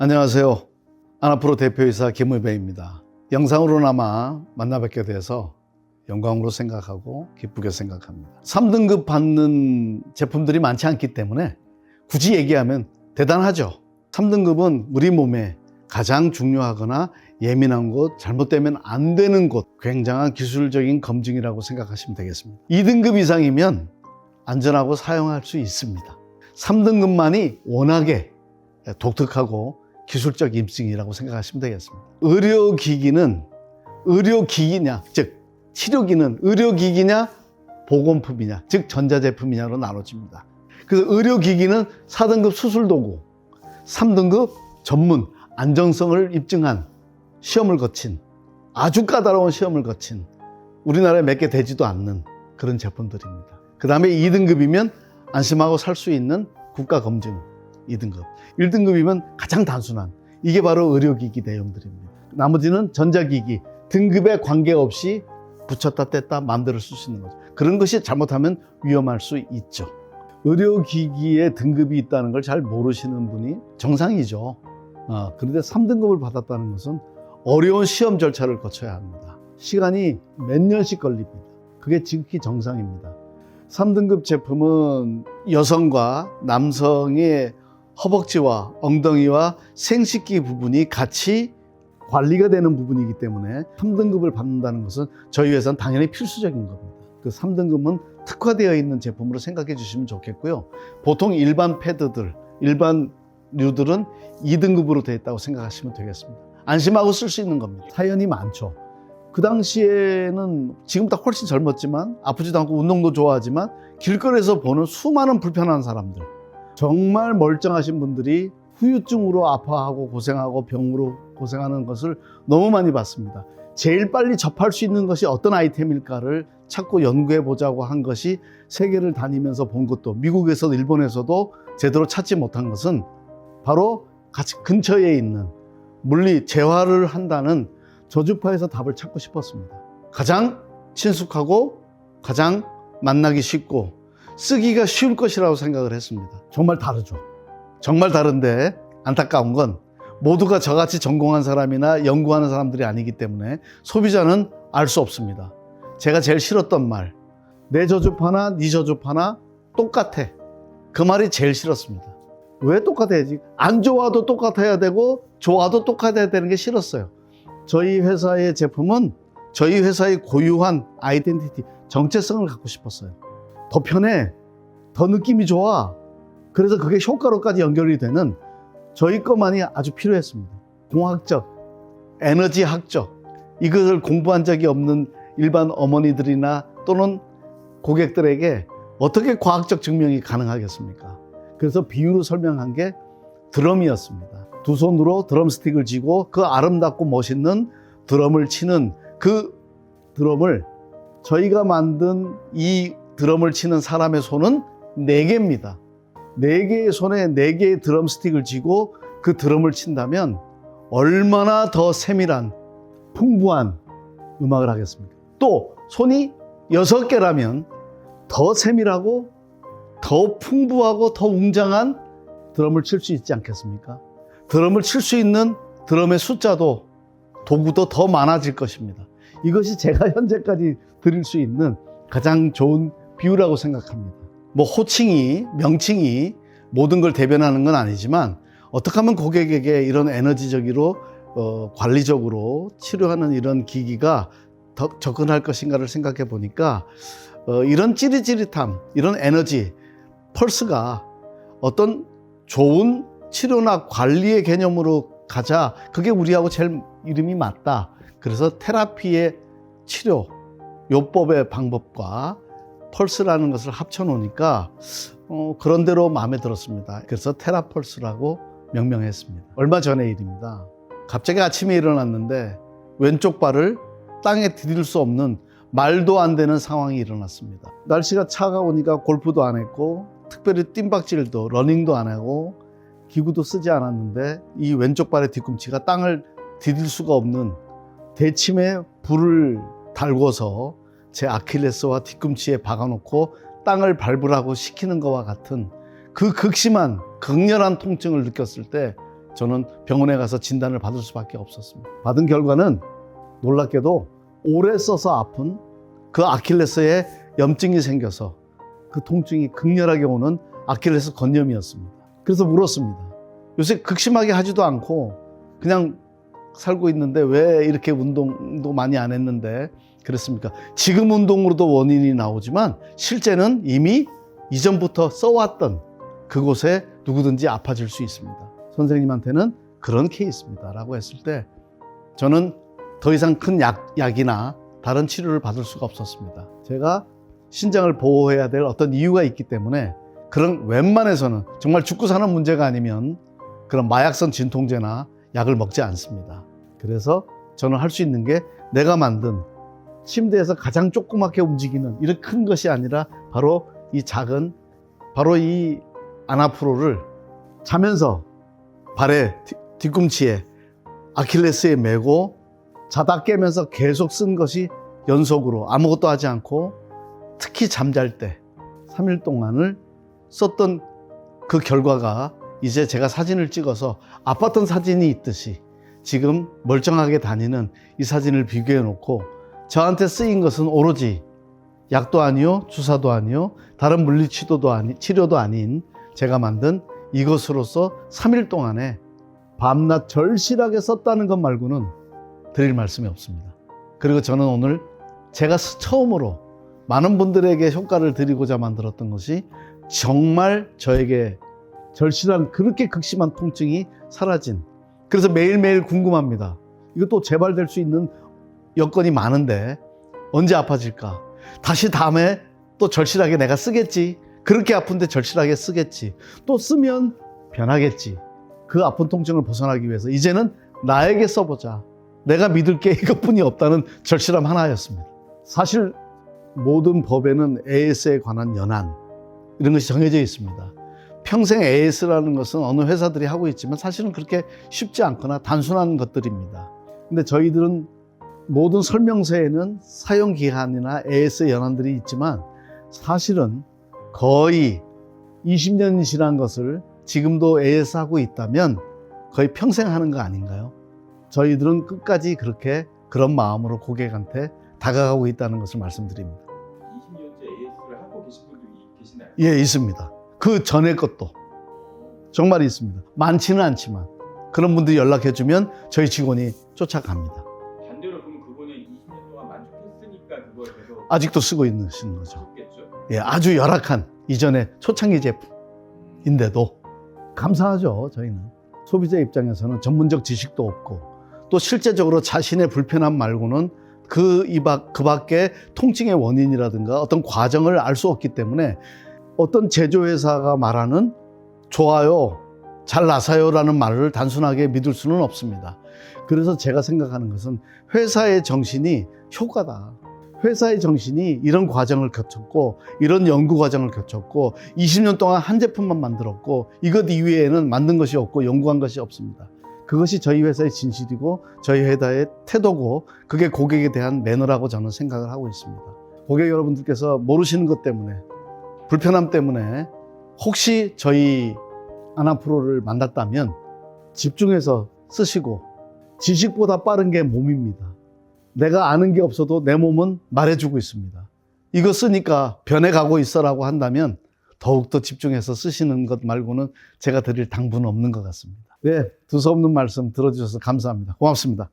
안녕하세요. 아나프로 대표이사 김의배입니다. 영상으로나마 만나 뵙게 돼서 영광으로 생각하고 기쁘게 생각합니다. 3등급 받는 제품들이 많지 않기 때문에 굳이 얘기하면 대단하죠. 3등급은 우리 몸에 가장 중요하거나 예민한 곳, 잘못되면 안 되는 곳, 굉장한 기술적인 검증이라고 생각하시면 되겠습니다. 2등급 이상이면 안전하고 사용할 수 있습니다. 3등급만이 워낙에 독특하고 기술적 입증이라고 생각하시면 되겠습니다. 의료기기냐, 즉 치료기는 의료기기냐 보건품이냐, 즉 전자제품이냐로 나눠집니다. 그래서 의료기기는 4등급 수술도구, 3등급 전문 안정성을 입증한 시험을 거친, 아주 까다로운 시험을 거친, 우리나라에 몇 개 되지도 않는 그런 제품들입니다. 그 다음에 2등급이면 안심하고 살 수 있는 국가검증 2등급. 1등급이면 가장 단순한, 이게 바로 의료기기 내용들입니다. 나머지는 전자기기, 등급에 관계없이 붙였다 뗐다 마음대로 쓸 수 있는 거죠. 그런 것이 잘못하면 위험할 수 있죠. 의료기기에 등급이 있다는 걸 잘 모르시는 분이 정상이죠. 그런데 3등급을 받았다는 것은 어려운 시험 절차를 거쳐야 합니다. 시간이 몇 년씩 걸립니다. 그게 지극히 정상입니다. 3등급 제품은 여성과 남성의 허벅지와 엉덩이와 생식기 부분이 같이 관리가 되는 부분이기 때문에 3등급을 받는다는 것은 저희 회사는 당연히 필수적인 겁니다. 그 3등급은 특화되어 있는 제품으로 생각해 주시면 좋겠고요. 보통 일반 패드들, 일반류들은 2등급으로 되어 있다고 생각하시면 되겠습니다. 안심하고 쓸 수 있는 겁니다. 사연이 많죠. 그 당시에는 지금보다 훨씬 젊었지만 아프지도 않고 운동도 좋아하지만 길거리에서 보는 수많은 불편한 사람들, 정말 멀쩡하신 분들이 후유증으로 아파하고 고생하고 병으로 고생하는 것을 너무 많이 봤습니다. 제일 빨리 접할 수 있는 것이 어떤 아이템일까를 찾고 연구해 보자고 한 것이 세계를 다니면서 본 것도, 미국에서도 일본에서도 제대로 찾지 못한 것은 바로 같이 근처에 있는 물리 재활을 한다는 저주파에서 답을 찾고 싶었습니다. 가장 친숙하고 가장 만나기 쉽고 쓰기가 쉬울 것이라고 생각을 했습니다. 정말 다르죠. 정말 다른데 안타까운 건 모두가 저같이 전공한 사람이나 연구하는 사람들이 아니기 때문에 소비자는 알 수 없습니다. 제가 제일 싫었던 말, 내 저주파나 네 저주파나 똑같아. 그 말이 제일 싫었습니다. 왜 똑같아야지? 안 좋아도 똑같아야 되고 좋아도 똑같아야 되는 게 싫었어요. 저희 회사의 제품은 저희 회사의 고유한 아이덴티티, 정체성을 갖고 싶었어요. 더 편해, 더 느낌이 좋아. 그래서 그게 효과로까지 연결이 되는 저희 것만이 아주 필요했습니다. 공학적, 에너지학적, 이것을 공부한 적이 없는 일반 어머니들이나 또는 고객들에게 어떻게 과학적 증명이 가능하겠습니까? 그래서 비유로 설명한 게 드럼이었습니다. 두 손으로 드럼스틱을 쥐고 그 아름답고 멋있는 드럼을 치는 그 드럼을, 저희가 만든 이 드럼을 치는 사람의 손은 4개입니다. 4개의 손에 4개의 드럼스틱을 쥐고 그 드럼을 친다면 얼마나 더 세밀한, 풍부한 음악을 하겠습니까? 또 손이 6개라면 더 세밀하고 더 풍부하고 더 웅장한 드럼을 칠 수 있지 않겠습니까? 드럼을 칠 수 있는 드럼의 숫자도 도구도 더 많아질 것입니다. 이것이 제가 현재까지 드릴 수 있는 가장 좋은 비유라고 생각합니다. 뭐 호칭이, 명칭이 모든 걸 대변하는 건 아니지만 어떻게 하면 고객에게 이런 에너지적으로 관리적으로 치료하는 이런 기기가 더 접근할 것인가를 생각해 보니까 이런 찌릿찌릿함, 이런 에너지, 펄스가 어떤 좋은 치료나 관리의 개념으로 가자. 그게 우리하고 제일 이름이 맞다. 그래서 테라피의 치료, 요법의 방법과 펄스라는 것을 합쳐놓으니까 그런 대로 마음에 들었습니다. 그래서 테라펄스라고 명명했습니다. 얼마 전의 일입니다. 갑자기 아침에 일어났는데 왼쪽 발을 땅에 디딜 수 없는, 말도 안 되는 상황이 일어났습니다. 날씨가 차가우니까 골프도 안 했고 특별히 뜀박질도 러닝도 안 하고 기구도 쓰지 않았는데 이 왼쪽 발의 뒤꿈치가 땅을 디딜 수가 없는, 대침에 불을 달궈서 제 아킬레스와 뒤꿈치에 박아놓고 땅을 밟으라고 시키는 것과 같은 그 극심한, 극렬한 통증을 느꼈을 때 저는 병원에 가서 진단을 받을 수밖에 없었습니다. 받은 결과는 놀랍게도 오래 써서 아픈 그 아킬레스에 염증이 생겨서 그 통증이 극렬하게 오는 아킬레스 건염이었습니다. 그래서 물었습니다. 요새 극심하게 하지도 않고 그냥 살고 있는데 왜 이렇게 운동도 많이 안 했는데 그랬습니까? 지금 운동으로도 원인이 나오지만 실제는 이미 이전부터 써왔던 그곳에 누구든지 아파질 수 있습니다. 선생님한테는 그런 케이스입니다 라고 했을 때 저는 더 이상 큰 약이나 다른 치료를 받을 수가 없었습니다. 제가 신장을 보호해야 될 어떤 이유가 있기 때문에 그런 웬만해서는 정말 죽고 사는 문제가 아니면 그런 마약성 진통제나 약을 먹지 않습니다. 그래서 저는 할 수 있는 게 내가 만든 침대에서 가장 조그맣게 움직이는 이렇게 큰 것이 아니라 바로 이 작은 바로 이 아나프로를 자면서 발에 뒤꿈치에 아킬레스에 메고 자다 깨면서 계속 쓴 것이 연속으로 아무것도 하지 않고 특히 잠잘 때 3일 동안을 썼던 그 결과가 이제 제가 사진을 찍어서 아팠던 사진이 있듯이 지금 멀쩡하게 다니는 이 사진을 비교해 놓고 저한테 쓰인 것은 오로지 약도 아니요, 주사도 아니요, 다른 치료도 아닌 제가 만든 이것으로서 3일 동안에 밤낮 절실하게 썼다는 것 말고는 드릴 말씀이 없습니다. 그리고 저는 오늘 제가 처음으로 많은 분들에게 효과를 드리고자 만들었던 것이 정말 저에게 절실한 그렇게 극심한 통증이 사라진, 그래서 매일매일 궁금합니다. 이것도 재발될 수 있는 여건이 많은데 언제 아파질까? 다시 다음에 또 절실하게 내가 쓰겠지. 그렇게 아픈데 절실하게 쓰겠지. 또 쓰면 변하겠지. 그 아픈 통증을 벗어나기 위해서 이제는 나에게 써보자. 내가 믿을 게 이것뿐이 없다는 절실함 하나였습니다. 사실 모든 법에는 AS에 관한 연한 이런 것이 정해져 있습니다. 평생 AS라는 것은 어느 회사들이 하고 있지만 사실은 그렇게 쉽지 않거나 단순한 것들입니다. 근데 저희들은 모든 설명서에는 사용기한이나 AS 연한들이 있지만 사실은 거의 20년이 지난 것을 지금도 AS 하고 있다면 거의 평생 하는 거 아닌가요? 저희들은 끝까지 그렇게 그런 마음으로 고객한테 다가가고 있다는 것을 말씀드립니다. 20년째 AS를 하고 계신 분들이 계시나요? 예, 있습니다. 그 전에 것도 정말 있습니다. 많지는 않지만 그런 분들이 연락해주면 저희 직원이 쫓아갑니다. 반대로 그럼 그분은 20년 동안 만족했으니까 그걸 계속 아직도 쓰고 있는 거죠. 하셨겠죠? 예, 아주 열악한 이전의 초창기 제품인데도 감사하죠. 저희는 소비자 입장에서는 전문적 지식도 없고 또 실제적으로 자신의 불편함 말고는 그 밖에 통증의 원인이라든가 어떤 과정을 알 수 없기 때문에 어떤 제조회사가 말하는 좋아요, 잘 나사요라는 말을 단순하게 믿을 수는 없습니다. 그래서 제가 생각하는 것은 회사의 정신이 효과다. 회사의 정신이 이런 과정을 거쳤고 이런 연구 과정을 거쳤고 20년 동안 한 제품만 만들었고 이것 이외에는 만든 것이 없고 연구한 것이 없습니다. 그것이 저희 회사의 진실이고 저희 회사의 태도고 그게 고객에 대한 매너라고 저는 생각을 하고 있습니다. 고객 여러분들께서 모르시는 것 때문에 불편함 때문에 혹시 저희 아나프로를 만났다면 집중해서 쓰시고 지식보다 빠른 게 몸입니다. 내가 아는 게 없어도 내 몸은 말해주고 있습니다. 이거 쓰니까 변해가고 있어라고 한다면 더욱더 집중해서 쓰시는 것 말고는 제가 드릴 당부는 없는 것 같습니다. 네, 두서없는 말씀 들어주셔서 감사합니다. 고맙습니다.